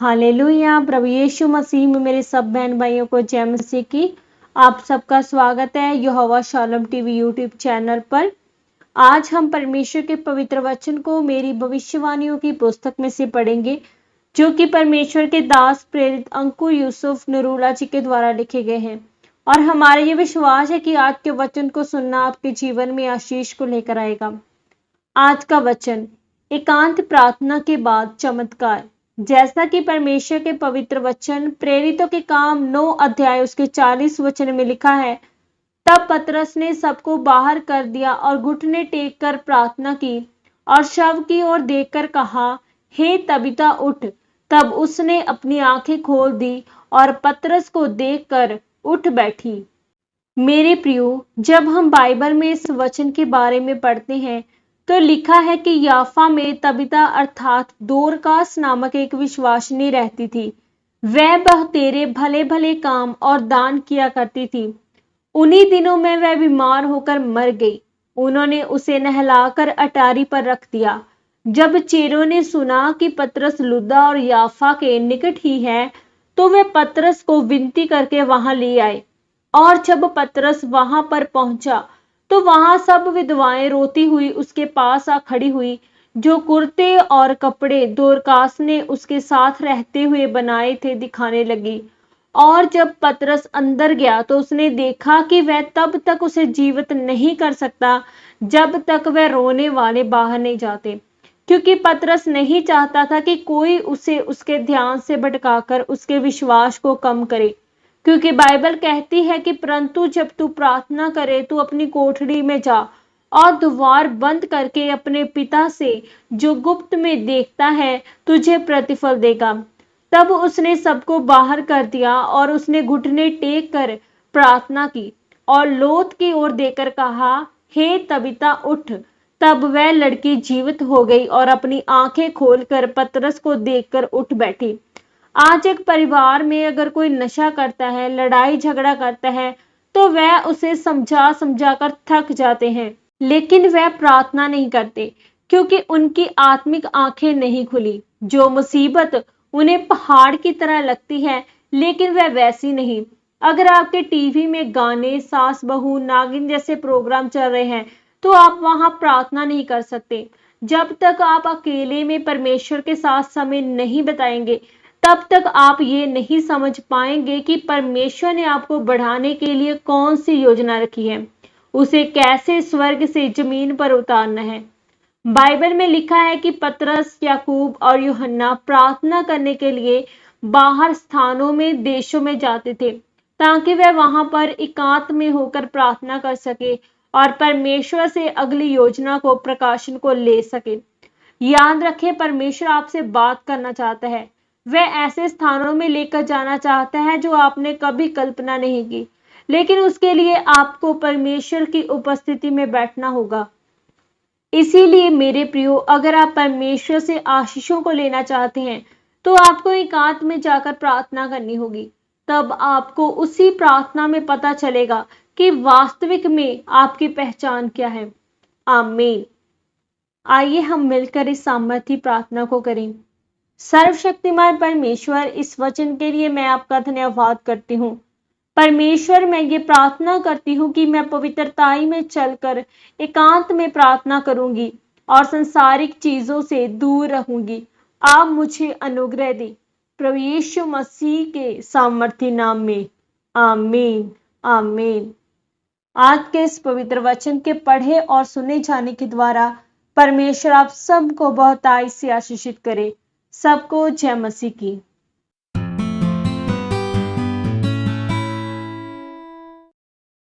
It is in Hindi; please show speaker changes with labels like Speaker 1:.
Speaker 1: हालेलुया। प्रभु यीशु मसीह में मेरे सब बहन भाइयों को जय मसीह की। आप सबका स्वागत है यहोवा शालोम टीवी यूट्यूब चैनल पर। आज हम परमेश्वर के पवित्र वचन को मेरी भविष्यवाणियों की पुस्तक में से पढ़ेंगे, जो कि परमेश्वर के दास प्रेरित अंकुर यूसुफ नरूला जी के द्वारा लिखे गए हैं। और हमारा ये विश्वास है कि आज के वचन को सुनना आपके जीवन में आशीष को लेकर आएगा। आज का वचन, एकांत प्रार्थना के बाद चमत्कार। जैसा कि परमेश्वर के पवित्र वचन प्रेरितों के काम 9 अध्याय उसके 40 वचन में लिखा है, तब पतरस ने सबको बाहर कर दिया और घुटने टेक कर प्रार्थना की और शव की ओर देखकर कहा, हे तबीता उठ। तब उसने अपनी आंखें खोल दी और पतरस को देखकर उठ बैठी। मेरे प्रियो, जब हम बाइबल में इस वचन के बारे में पढ़ते हैं तो लिखा है कि याफा में तबीता अर्थात दोरकास नामक एक विश्वासिनी रहती थी। वह बहुतेरे भले भले काम और दान किया करती थी। उन्हीं दिनों में वह बीमार होकर मर गई। उन्होंने उसे नहलाकर अटारी पर रख दिया। जब चेरों ने सुना कि पतरस लुद्दा और याफा के निकट ही है, तो वे पतरस को विनती करके वहां ले आए। और जब पतरस वहां पर पहुंचा तो वहां सब विधवाएं रोती हुई उसके पास आ खड़ी हुई, जो कुर्ते और कपड़े दोरकास ने उसके साथ रहते हुए बनाए थे दिखाने लगी। और जब पतरस अंदर गया तो उसने देखा कि वह तब तक उसे जीवित नहीं कर सकता जब तक वह रोने वाले बाहर नहीं जाते, क्योंकि पतरस नहीं चाहता था कि कोई उसे उसके ध्यान से भटकाकर उसके विश्वास को कम करे। क्योंकि बाइबल कहती है कि परंतु जब तू प्रार्थना करे तू अपनी कोठरी में जा और द्वार बंद करके अपने पिता से जो गुप्त में देखता है तुझे प्रतिफल देगा। तब उसने सबको बाहर कर दिया और उसने घुटने टेक कर प्रार्थना की और लोथ की ओर देकर कहा, हे तबीता उठ। तब वह लड़की जीवित हो गई और अपनी आंखें खोलकर पतरस को देखकर उठ बैठी। आज एक परिवार में अगर कोई नशा करता है, लड़ाई झगड़ा करता है, तो वह उसे समझा समझा कर थक जाते हैं, लेकिन वह प्रार्थना नहीं करते क्योंकि उनकी आत्मिक आंखें नहीं खुली। जो मुसीबत उन्हें पहाड़ की तरह लगती है, लेकिन वह वैसी नहीं। अगर आपके टीवी में गाने, सास बहू, नागिन जैसे प्रोग्राम चल रहे हैं, तो आप वहां प्रार्थना नहीं कर सकते। जब तक आप अकेले में परमेश्वर के साथ समय नहीं बिताएंगे, तब तक आप ये नहीं समझ पाएंगे कि परमेश्वर ने आपको बढ़ाने के लिए कौन सी योजना रखी है, उसे कैसे स्वर्ग से जमीन पर उतारना है। बाइबल में लिखा है कि पतरस, याकूब और यूहन्ना प्रार्थना करने के लिए बाहर स्थानों में, देशों में जाते थे, ताकि वह वहां पर एकांत में होकर प्रार्थना कर सके और परमेश्वर से अगली योजना को, प्रकाशन को ले सके। याद रखें, परमेश्वर आपसे बात करना चाहता है। वह ऐसे स्थानों में लेकर जाना चाहता है जो आपने कभी कल्पना नहीं की, लेकिन उसके लिए आपको परमेश्वर की उपस्थिति में बैठना होगा। इसीलिए मेरे प्रियो, अगर आप परमेश्वर से आशीषों को लेना चाहते हैं तो आपको एकांत में जाकर प्रार्थना करनी होगी। तब आपको उसी प्रार्थना में पता चलेगा कि वास्तविक में आपकी पहचान क्या है। आमीन। आइए हम मिलकर इस सामर्थी प्रार्थना को करें। सर्वशक्तिमान परमेश्वर, इस वचन के लिए मैं आपका धन्यवाद करती हूँ। परमेश्वर, मैं ये प्रार्थना करती हूँ कि मैं पवित्रताई में चलकर एकांत में प्रार्थना करूंगी और संसारिक चीजों से दूर रहूंगी। आप मुझे अनुग्रह दें, प्रभु यीशु मसीह के सामर्थी नाम में। आमीन, आमीन। आज के इस पवित्र वचन के पढ़े और सुने जाने के द्वारा परमेश्वर आप सबको बहुतायत से आशीषित करे। सबको जय मसीह की।